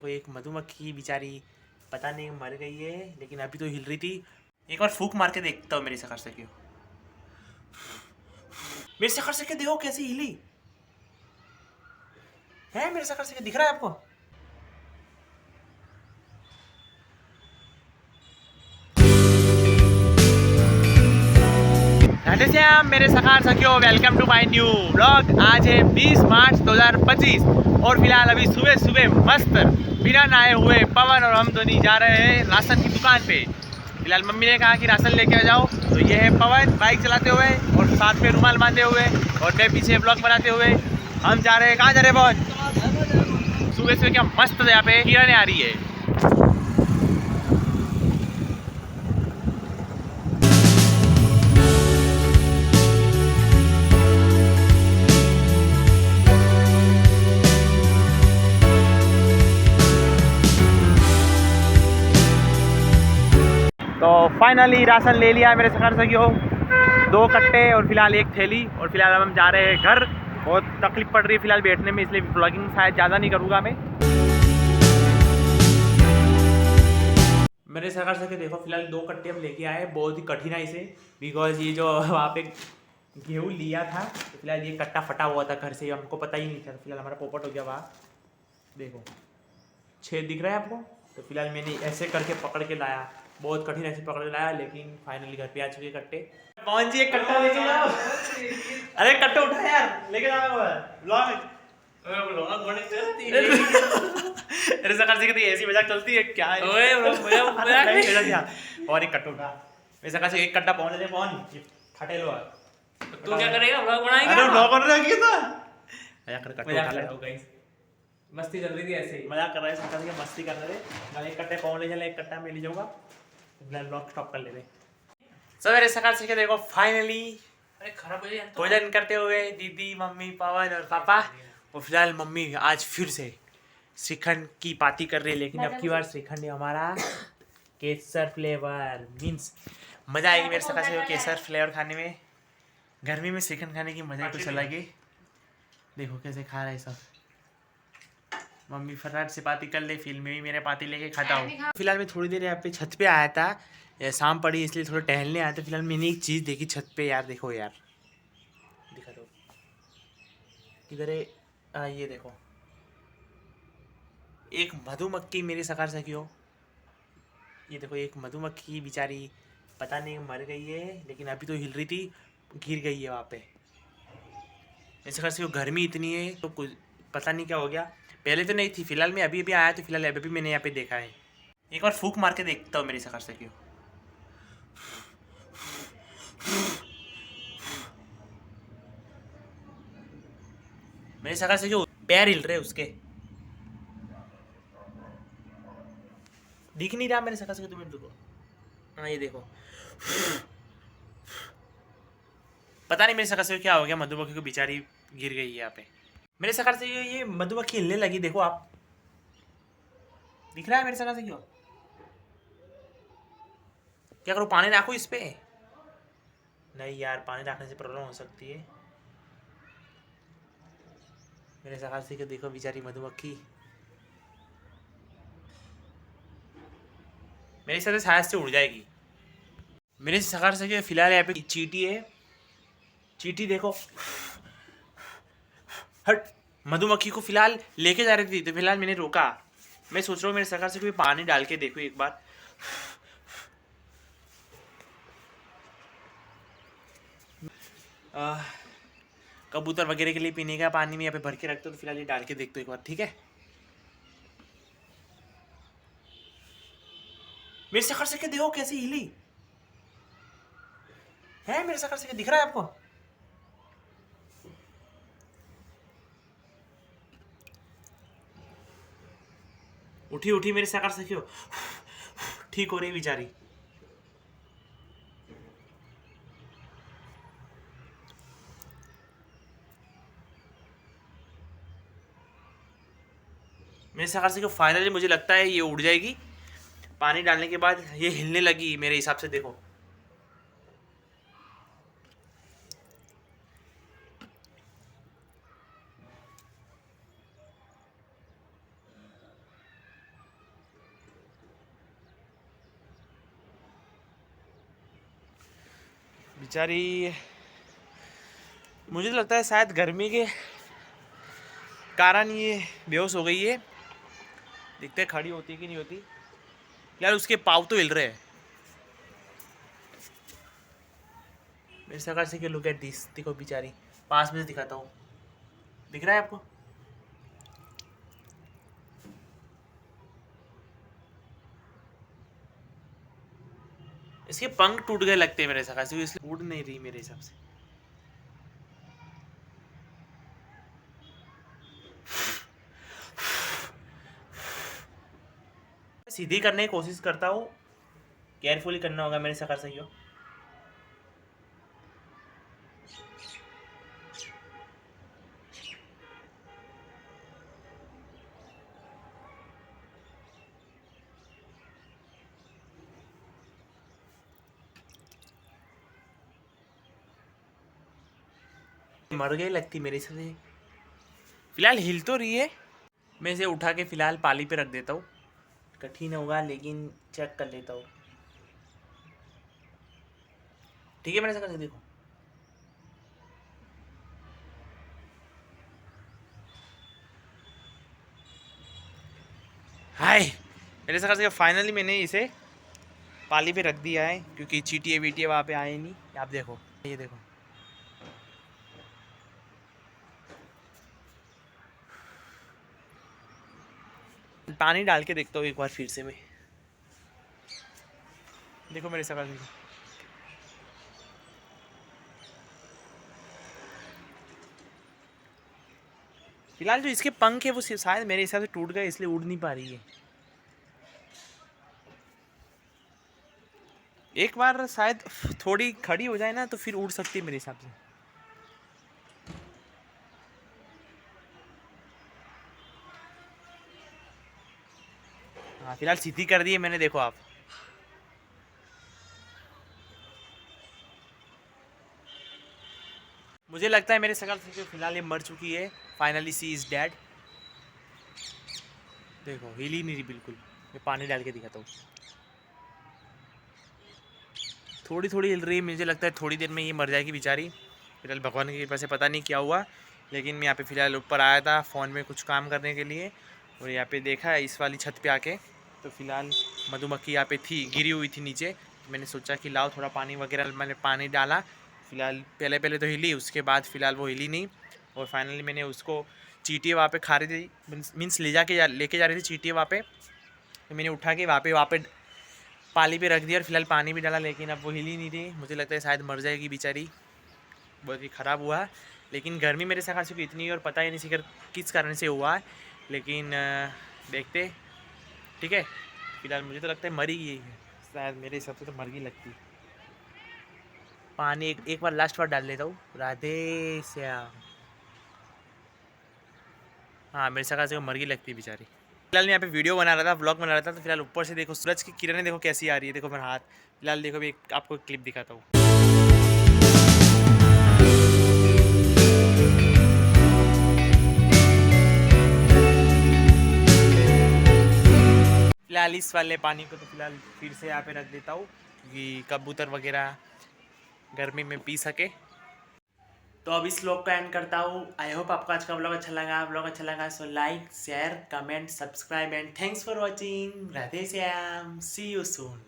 वो एक मधुमक्खी बेचारी पता नहीं मर गई है, लेकिन अभी तो हिल रही थी। एक बार फूक मार के देखता हूँ मेरी शक्ल से क्यों। मेरी शक्ल से क्या देखो कैसी हिली है। मेरी शक्ल से क्या दिख रहा है आपको? राधे श्याम मेरे सखार सखियों, welcome to my new blog. आज है 20 मार्च 2025 और फिलहाल अभी सुबह सुबह मस्त बिना नहाए हुए पवन और हम दोनों जा रहे हैं राशन की दुकान पे। फिलहाल मम्मी ने कहा कि राशन लेके आ जाओ, तो ये है पवन बाइक चलाते हुए और साथ में रुमाल बांधे हुए और मैं पीछे ब्लॉग बनाते हुए। हम जा रहे हैं, कहाँ जा रहे हैं पवन? सुबह सुबह क्या मस्त यहाँ पे किरणें आ रही है। तो फाइनली राशन ले लिया मेरे सखर सखियों, 2 कट्टे और फिलहाल 1 थैली। और फिलहाल हम जा रहे हैं घर। बहुत तकलीफ पड़ रही है फिलहाल बैठने में, इसलिए ब्लॉगिंग शायद ज़्यादा नहीं करूँगा मैं। मेरे सखर सखियों देखो, फिलहाल 2 कट्टे हम लेके आए बहुत ही कठिनाई से, बिकॉज ये जो वहाँ पे गेहूँ लिया था, तो फिलहाल ये कट्टा फटा हुआ था घर से, हमको पता ही नहीं था। फिलहाल हमारा पोपट हो गया वहाँ, देखो छेद दिख रहा है आपको। तो फिलहाल मैंने ऐसे करके पकड़ के लाया, बहुत कठिन ऐसे पकड़ के लाया, लेकिन फाइनली घर पे आ चुके कट्टे। पवन जी एक कट्टा लेके जाओ। अरे कट्टा उठा यार, लेके जाओ ब्लॉग। अरे सरकार जी की ऐसी मजाक चलती है क्या है? ओए मजाक नहीं। और एक कट्टा उठा मेरे सरकार से, एक कट्टा पवन ले पवन फटे लो। तू क्या करेगा? ब्लॉग बनाएगा? अरे ब्लॉग बन रहा है तो मजाक कर, कट्टा उठा ले। गाइस, मस्ती चल रही थी ऐसे ही, मजाक कर रहे हैं, सरकार जी मस्ती कर रहे थे। मैं एक कट्टे पवन ले चला, एक कट्टा मैं ले जाऊंगा। फिलहाल ब्लॉग स्टॉप कर ले रहे। सवेरे सकाल से देखो फाइनली अरे खराब हो जाए भोजन करते हुए दीदी, मम्मी, पवन और पापा। और फिलहाल मम्मी आज फिर से श्रीखंड की पार्टी कर रही है, लेकिन अब की बार श्रीखंड हमारा केसर फ्लेवर। मीन्स मजा आएगी मेरे सकाल से केसर फ्लेवर खाने में। गर्मी में श्रीखंड खाने की मजा कुछ अलग है। देखो कैसे खा रहा है सब। मम्मी फटाफट से पार्टी कर ले, फिर मैं भी मेरे पार्टी लेके खाता हूँ। फिलहाल मैं थोड़ी देर यहाँ पे छत पे आया था, शाम पड़ी इसलिए थोड़ा टहलने आया था। फिलहाल मैंने एक चीज़ देखी छत पे यार, देखो यार, दिखा दो किधर है। ये देखो, एक मधुमक्खी मेरी सकार सखियों। ये देखो एक मधुमक्खी बेचारी पता नहीं मर गई है, लेकिन अभी तो हिल रही थी, गिर गई है वहाँ पे। मेरी सकार सखियों गर्मी इतनी है तो कुछ पता नहीं क्या हो गया। पहले तो नहीं थी, फिलहाल मैं अभी अभी आया तो फिलहाल अभी भी मैंने यहाँ पे देखा है। एक बार फूक मार के देखता हूँ मेरी सकार सखियों। मेरे सकार से जो पैर हिल रहे उसके, दिख नहीं रहा मेरे सकार से तुम्हें देखो। हाँ ये देखो, पता नहीं मेरे सकार से क्या हो गया, मधुमक्खी को बेचारी गिर गई है यहाँ पे। मेरे सकार से ये मधुमक्खी हिलने लगी, देखो आप, दिख रहा है मेरे सकार से क्यों? क्या करो, पानी नाखो इस पे? नहीं यार, पानी रखने से प्रॉब्लम हो सकती है। मेरे सकार से क्यों देखो बेचारी मधुमक्खी, मेरे साथ शायद से उड़ जाएगी। मेरे सकार से फिलहाल यहाँ पे चींटी है, चींटी देखो, हट। मधुमक्खी को फिलहाल लेके जा रही थी, तो फिलहाल मैंने रोका। मैं सोच रहा हूँ मेरे सरकार से कोई पानी डाल के देखो एक बार। कबूतर वगैरह के लिए पीने का पानी में यहाँ पे भर के रखते हो, तो फिलहाल ये डाल के देखते हो एक बार, ठीक है? मेरे सरकार से देखो कैसी हिली है। मेरे सरकार से दिख रहा है आपको? उठी उठी मेरे सरकार से क्यों, ठीक हो रही बेचारी। मेरे सरकार से फाइनली मुझे लगता है ये उड़ जाएगी। पानी डालने के बाद ये हिलने लगी मेरे हिसाब से, देखो। बेचारी, मुझे तो लगता है शायद गर्मी के कारण ये बेहोश हो गई है। देखते हैं खड़ी होती है कि नहीं होती। यार उसके पाँव तो हिल रहे हैं। मेरे सरकार से लुक एट दिस, देखो बेचारी, पास में से दिखाता हूँ, दिख रहा है आपको? इसके पंख टूट गए लगते हैं मेरे हिसाब से, इसलिए उड़ नहीं रही मेरे हिसाब से। सीधी करने की कोशिश करता हूँ, केयरफुली करना होगा मेरे हिसाब से। यो मर गई लगती मेरे हिसाब से। फिलहाल हिल तो रही है। मैं इसे उठा के फिलहाल पाली पे रख देता हूँ। कठिन होगा लेकिन चेक कर लेता हूँ। ठीक है मेरे साथ, देखो हाय, मेरे साथ से फाइनली मैंने इसे पाली पे रख दिया है, क्योंकि चीटिए वीटिए वहाँ पे आए नहीं। आप देखो, ये देखो, पानी डाल के देखता हूँ एक बार फिर से मैं। देखो मेरे साथ, फिलहाल जो इसके पंख है वो शायद मेरे हिसाब से टूट गए, इसलिए उड़ नहीं पा रही है। एक बार शायद थोड़ी खड़ी हो जाए ना तो फिर उड़ सकती है मेरे हिसाब से। हाँ फिलहाल सीधी कर दी है मैंने, देखो आप। मुझे लगता है मेरे शकल से फिलहाल ये मर चुकी है। Finally she is dead. देखो हिल ही नहीं रही बिल्कुल। मैं पानी डाल के दिखाता हूँ। थोड़ी थोड़ी हिल रही है, मुझे लगता है थोड़ी देर में ये मर जाएगी बेचारी। फिलहाल भगवान की कृपा से पता नहीं क्या हुआ, लेकिन मैं यहाँ पे फिलहाल ऊपर आया था फ़ोन में कुछ काम करने के लिए, और यहाँ पे देखा इस वाली छत पे आके, तो फिलहाल मधुमक्खी यहाँ पे थी, गिरी हुई थी नीचे। तो मैंने सोचा कि लाओ थोड़ा पानी वगैरह, मैंने पानी डाला। फिलहाल पहले पहले तो हिली, उसके बाद फिलहाल वो हिली नहीं, और फाइनली मैंने उसको चींटियाँ वहाँ पे खा रही थी, मीन्स लेके जा रही थी चींटियाँ वहाँ पे, तो मैंने उठा के वहाँ पे पाली पे रख दिया, और फिलहाल पानी भी डाला, लेकिन अब वो हिली नहीं रही। मुझे लगता है शायद मर जाएगी बेचारी। बहुत ही ख़राब हुआ, लेकिन गर्मी मेरे हिसाब से इतनी है और पता ही नहीं सिकर किस कारण से हुआ है, लेकिन देखते। ठीक है, फिलहाल मुझे तो लगता है मरी गई है शायद, मेरे हिसाब से तो मर गई लगती। पानी एक बार लास्ट बार डाल लेता हूँ। राधे श्याम। हाँ मेरे हिसाब से मर गई लगती है बेचारी। फिलहाल मैं यहाँ पे वीडियो बना रहा था, व्लॉग बना रहा था, तो फिलहाल ऊपर से देखो सूरज की किरणें देखो कैसी आ रही है। देखो मेरा हाथ, फिलहाल देखो भी आपको क्लिप दिखाता हूँ। फिलहाल इस वाले पानी को तो फिलहाल फिर से यहाँ पे रख देता हूँ, क्योंकि कबूतर वगैरह गर्मी में पी सके। तो अब इस व्लॉग का एंड करता हूँ। आई होप आपको आज का व्लॉग अच्छा लगा so like share comment subscribe and thanks for watching. Radhe Shyam, see you soon.